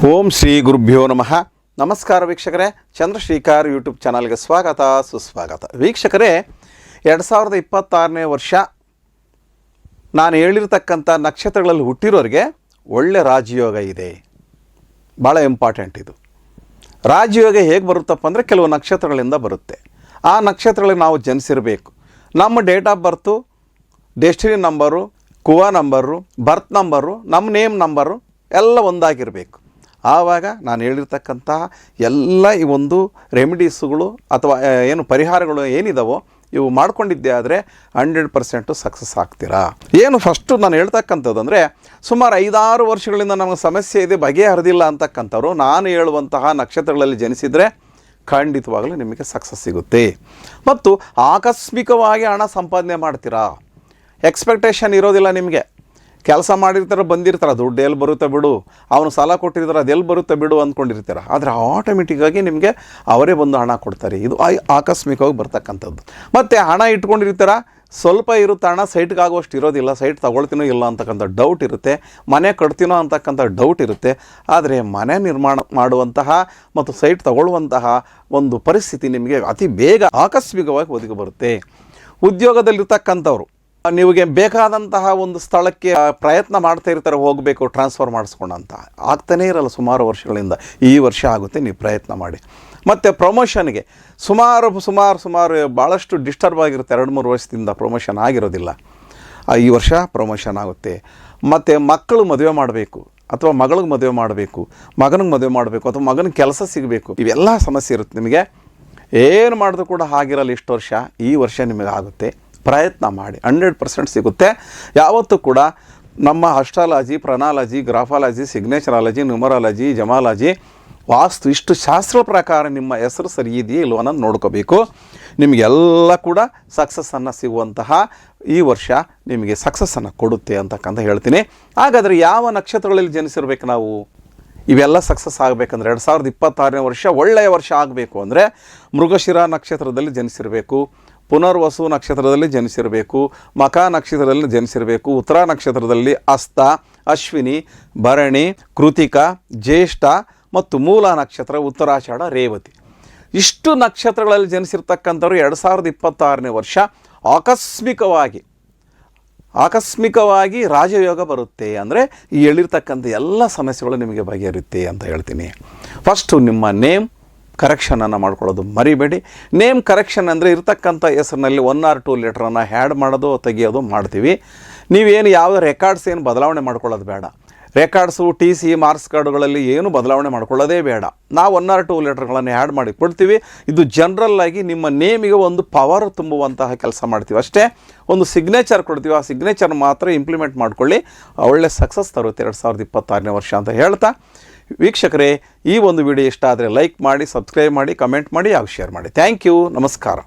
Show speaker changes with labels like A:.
A: ಓಂ ಶ್ರೀ ಗುರುಭ್ಯೋ ನಮಃ. ನಮಸ್ಕಾರ ವೀಕ್ಷಕರೇ, ಚಂದ್ರಶ್ರೀಕಾರ್ ಯೂಟ್ಯೂಬ್ ಚಾನಲ್ಗೆ ಸ್ವಾಗತ ಸುಸ್ವಾಗತ. ವೀಕ್ಷಕರೇ, 2026ನೇ ವರ್ಷ ನಾನು ಹೇಳಿರ್ತಕ್ಕಂಥ ನಕ್ಷತ್ರಗಳಲ್ಲಿ ಹುಟ್ಟಿರೋರಿಗೆ ಒಳ್ಳೆ ರಾಜಯೋಗ ಇದೆ. ಭಾಳ ಇಂಪಾರ್ಟೆಂಟ್ ಇದು. ರಾಜಯೋಗ ಹೇಗೆ ಬರುತ್ತಪ್ಪ ಅಂದರೆ ಕೆಲವು ನಕ್ಷತ್ರಗಳಿಂದ ಬರುತ್ತೆ. ಆ ನಕ್ಷತ್ರಗಳಿಗೆ ನಾವು ಜನಿಸಿರಬೇಕು. ನಮ್ಮ date of birth, destiny number, kua number, birth number, ನಮ್ಮ ನೇಮ್ ನಂಬರು ಎಲ್ಲ ಒಂದಾಗಿರಬೇಕು. ಆವಾಗ ನಾನು ಹೇಳಿರ್ತಕ್ಕಂತಹ ಎಲ್ಲ ಈ ಒಂದು ರೆಮಿಡೀಸ್ಗಳು ಅಥವಾ ಏನು ಪರಿಹಾರಗಳು ಏನಿದಾವೋ ಇವು ಮಾಡ್ಕೊಂಡಿದ್ದೆ ಆದರೆ 100% ಸಕ್ಸಸ್ ಆಗ್ತೀರಾ. ಏನು ಫಸ್ಟು ನಾನು ಹೇಳ್ತಕ್ಕಂಥದ್ದು ಅಂದರೆ, ಸುಮಾರು 5-6 ವರ್ಷಗಳಿಂದ ನಮಗೆ ಸಮಸ್ಯೆ ಇದೆ, ಬಗೆಹರಿದಿಲ್ಲ ಅಂತಕ್ಕಂಥವ್ರು ನಾನು ಹೇಳುವಂತಹ ನಕ್ಷತ್ರಗಳಲ್ಲಿ ಜನಿಸಿದರೆ ಖಂಡಿತವಾಗಲೂ ನಿಮಗೆ ಸಕ್ಸಸ್ ಸಿಗುತ್ತೆ. ಮತ್ತು ಆಕಸ್ಮಿಕವಾಗಿ ಹಣ ಸಂಪಾದನೆ ಮಾಡ್ತೀರಾ. ಎಕ್ಸ್ಪೆಕ್ಟೇಷನ್ ಇರೋದಿಲ್ಲ. ನಿಮಗೆ ಕೆಲಸ ಮಾಡಿರ್ತಾರೆ, ಬಂದಿರ್ತಾರೆ, ದುಡ್ಡು ಎಲ್ಲಿ ಬರುತ್ತೆ ಬಿಡು, ಅವನು ಸಾಲ ಕೊಟ್ಟಿರ್ತಾರೆ, ಅದು ಎಲ್ಲಿ ಬರುತ್ತೆ ಬಿಡು ಅಂದ್ಕೊಂಡಿರ್ತಾರೆ. ಆದರೆ ಆಟೋಮೆಟಿಕ್ಕಾಗಿ ನಿಮಗೆ ಅವರೇ ಬಂದು ಹಣ ಕೊಡ್ತಾರೆ. ಇದು ಆಕಸ್ಮಿಕವಾಗಿ ಬರ್ತಕ್ಕಂಥದ್ದು. ಮತ್ತು ಹಣ ಇಟ್ಕೊಂಡಿರ್ತೀರ, ಸ್ವಲ್ಪ ಇರುತ್ತೆ ಹಣ, ಸೈಟ್ಗೆ ಆಗುವಷ್ಟು ಇರೋದಿಲ್ಲ, ಸೈಟ್ ತೊಗೊಳ್ತೀನೋ ಇಲ್ಲ ಅಂತಕ್ಕಂಥ ಡೌಟ್ ಇರುತ್ತೆ, ಮನೆ ಕಟ್ತೀನೋ ಅಂತಕ್ಕಂಥ ಡೌಟ್ ಇರುತ್ತೆ. ಆದರೆ ಮನೆ ನಿರ್ಮಾಣ ಮಾಡುವಂತಹ ಮತ್ತು ಸೈಟ್ ತಗೊಳ್ಳುವಂತಹ ಒಂದು ಪರಿಸ್ಥಿತಿ ನಿಮಗೆ ಅತಿ ಬೇಗ ಆಕಸ್ಮಿಕವಾಗಿ ಒದಗಿ ಬರುತ್ತೆ. ಉದ್ಯೋಗದಲ್ಲಿರ್ತಕ್ಕಂಥವ್ರು ನಿಮಗೆ ಬೇಕಾದಂತಹ ಒಂದು ಸ್ಥಳಕ್ಕೆ ಪ್ರಯತ್ನ ಮಾಡ್ತಾ ಇರ್ತಾರೆ, ಹೋಗಬೇಕು ಟ್ರಾನ್ಸ್ಫರ್ ಮಾಡಿಸ್ಕೊಂಡಂತ ಆಗ್ತಾನೇ ಇರಲ್ಲ ಸುಮಾರು ವರ್ಷಗಳಿಂದ. ಈ ವರ್ಷ ಆಗುತ್ತೆ, ನೀವು ಪ್ರಯತ್ನ ಮಾಡಿ. ಮತ್ತು ಪ್ರಮೋಷನ್ಗೆ ಸುಮಾರು ಭಾಳಷ್ಟು ಡಿಸ್ಟರ್ಬ್ ಆಗಿರುತ್ತೆ. 2-3 ವರ್ಷದಿಂದ ಪ್ರಮೋಷನ್ ಆಗಿರೋದಿಲ್ಲ. ಈ ವರ್ಷ ಪ್ರಮೋಷನ್ ಆಗುತ್ತೆ. ಮತ್ತು ಮಕ್ಕಳು ಮದುವೆ ಮಾಡಬೇಕು ಅಥವಾ ಮಗಳಿಗೆ ಮದುವೆ ಮಾಡಬೇಕು, ಮಗನಿಗೆ ಮದುವೆ ಮಾಡಬೇಕು ಅಥವಾ ಮಗನಿಗೆ ಕೆಲಸ ಸಿಗಬೇಕು, ಇವೆಲ್ಲ ಸಮಸ್ಯೆ ಇರುತ್ತೆ. ನಿಮಗೆ ಏನು ಮಾಡಿದ್ರು ಕೂಡ ಆಗಿರಲ್ಲ ಇಷ್ಟು ವರ್ಷ. ಈ ವರ್ಷ ನಿಮಗೆ ಆಗುತ್ತೆ. ಪ್ರಯತ್ನ ಮಾಡಿ, 100% ಸಿಗುತ್ತೆ. ಯಾವತ್ತೂ ಕೂಡ ನಮ್ಮ ಅಸ್ಟ್ರಾಲಜಿ, ಪ್ರನಾಲಜಿ, ಗ್ರಾಫಾಲಜಿ, ಸಿಗ್ನೇಚರಾಲಜಿ, ನ್ಯೂಮರಾಲಜಿ, ಜಮಾಲಜಿ, ವಾಸ್ತು ಇಷ್ಟು ಶಾಸ್ತ್ರ ಪ್ರಕಾರ ನಿಮ್ಮ ಹೆಸರು ಸರಿ ಇದೆಯೇ ಇಲ್ವೋ ಅನ್ನೋದು ನೋಡ್ಕೋಬೇಕು. ನಿಮಗೆಲ್ಲ ಕೂಡ ಸಕ್ಸಸ್ಸನ್ನು ಸಿಗುವಂತಹ ಈ ವರ್ಷ ನಿಮಗೆ ಸಕ್ಸಸ್ಸನ್ನು ಕೊಡುತ್ತೆ ಅಂತಕ್ಕಂತ ಹೇಳ್ತೀನಿ. ಹಾಗಾದರೆ ಯಾವ ನಕ್ಷತ್ರಗಳಲ್ಲಿ ಜನಿಸಿರ್ಬೇಕು ನಾವು? ಇವೆಲ್ಲ ಸಕ್ಸಸ್ ಆಗಬೇಕಂದ್ರೆ 2026ನೇ ವರ್ಷ ಒಳ್ಳೆಯ ವರ್ಷ ಆಗಬೇಕು ಅಂದರೆ ಮೃಗಶಿರ ನಕ್ಷತ್ರದಲ್ಲಿ ಜನಿಸಿರಬೇಕು, ಪುನರ್ವಸು ನಕ್ಷತ್ರದಲ್ಲಿ ಜನಿಸಿರಬೇಕು, ಮಖ ನಕ್ಷತ್ರದಲ್ಲಿ ಜನಿಸಿರಬೇಕು, ಉತ್ತರ ನಕ್ಷತ್ರದಲ್ಲಿ ಹಸ್ತ, ಅಶ್ವಿನಿ, ಭರಣಿ, ಕೃತಿಕ, ಜ್ಯೇಷ್ಠ ಮತ್ತು ಮೂಲ ನಕ್ಷತ್ರ ಉತ್ತರಾಷಾಢ, ರೇವತಿ ಇಷ್ಟು ನಕ್ಷತ್ರಗಳಲ್ಲಿ ಜನಿಸಿರ್ತಕ್ಕಂಥವ್ರು 2026ನೇ ವರ್ಷ ಆಕಸ್ಮಿಕವಾಗಿ ರಾಜಯೋಗ ಬರುತ್ತೆ. ಅಂದರೆ ಈ ಹೇಳಿರ್ತಕ್ಕಂಥ ಎಲ್ಲ ಸಮಸ್ಯೆಗಳು ನಿಮಗೆ ಬಗೆಹರುತ್ತೆ ಅಂತ ಹೇಳ್ತೀನಿ. ಫಸ್ಟು ನಿಮ್ಮ ನೇಮ್ ಕರೆಕ್ಷನನ್ನು ಮಾಡ್ಕೊಳ್ಳೋದು ಮರಿಬೇಡಿ. ನೇಮ್ ಕರೆಕ್ಷನ್ ಅಂದರೆ ಇರ್ತಕ್ಕಂಥ ಹೆಸರಿನಲ್ಲಿ 1 or 2 ಲೆಟ್ರನ್ನು ಹ್ಯಾಡ್ ಮಾಡೋದು ತೆಗಿಯೋದು ಮಾಡ್ತೀವಿ. ನೀವೇನು ಯಾವುದೇ ರೆಕಾರ್ಡ್ಸ್ ಏನು ಬದಲಾವಣೆ ಮಾಡ್ಕೊಳ್ಳೋದು ಬೇಡ. ರೆಕಾರ್ಡ್ಸು, TC, ಮಾರ್ಕ್ಸ್ ಕಾರ್ಡುಗಳಲ್ಲಿ ಏನು ಬದಲಾವಣೆ ಮಾಡ್ಕೊಳ್ಳೋದೇ ಬೇಡ. ನಾವು 1 or 2 ಲೆಟ್ರ್ಗಳನ್ನು ಆ್ಯಡ್ ಮಾಡಿ ಕೊಡ್ತೀವಿ. ಇದು ಜನರಲ್ಲಾಗಿ ನಿಮ್ಮ ನೇಮಿಗೆ ಒಂದು ಪವರ್ ತುಂಬುವಂತಹ ಕೆಲಸ ಮಾಡ್ತೀವಿ ಅಷ್ಟೇ. ಒಂದು ಸಿಗ್ನೇಚರ್ ಕೊಡ್ತೀವಿ, ಆ ಸಿಗ್ನೇಚರ್ ಮಾತ್ರ ಇಂಪ್ಲಿಮೆಂಟ್ ಮಾಡ್ಕೊಳ್ಳಿ. ಒಳ್ಳೆ ಸಕ್ಸಸ್ ತರುತ್ತೆ 2026ನೇ ವರ್ಷ ಅಂತ ಹೇಳ್ತಾ, ವೀಕ್ಷಕರೇ ಈ ಒಂದು ವಿಡಿಯೋ ಇಷ್ಟ ಆದರೆ ಲೈಕ್ ಮಾಡಿ, ಸಬ್ಸ್ಕ್ರೈಬ್ ಮಾಡಿ, ಕಮೆಂಟ್ ಮಾಡಿ, ಹಾಗೂ ಶೇರ್ ಮಾಡಿ. Thank you. ನಮಸ್ಕಾರ.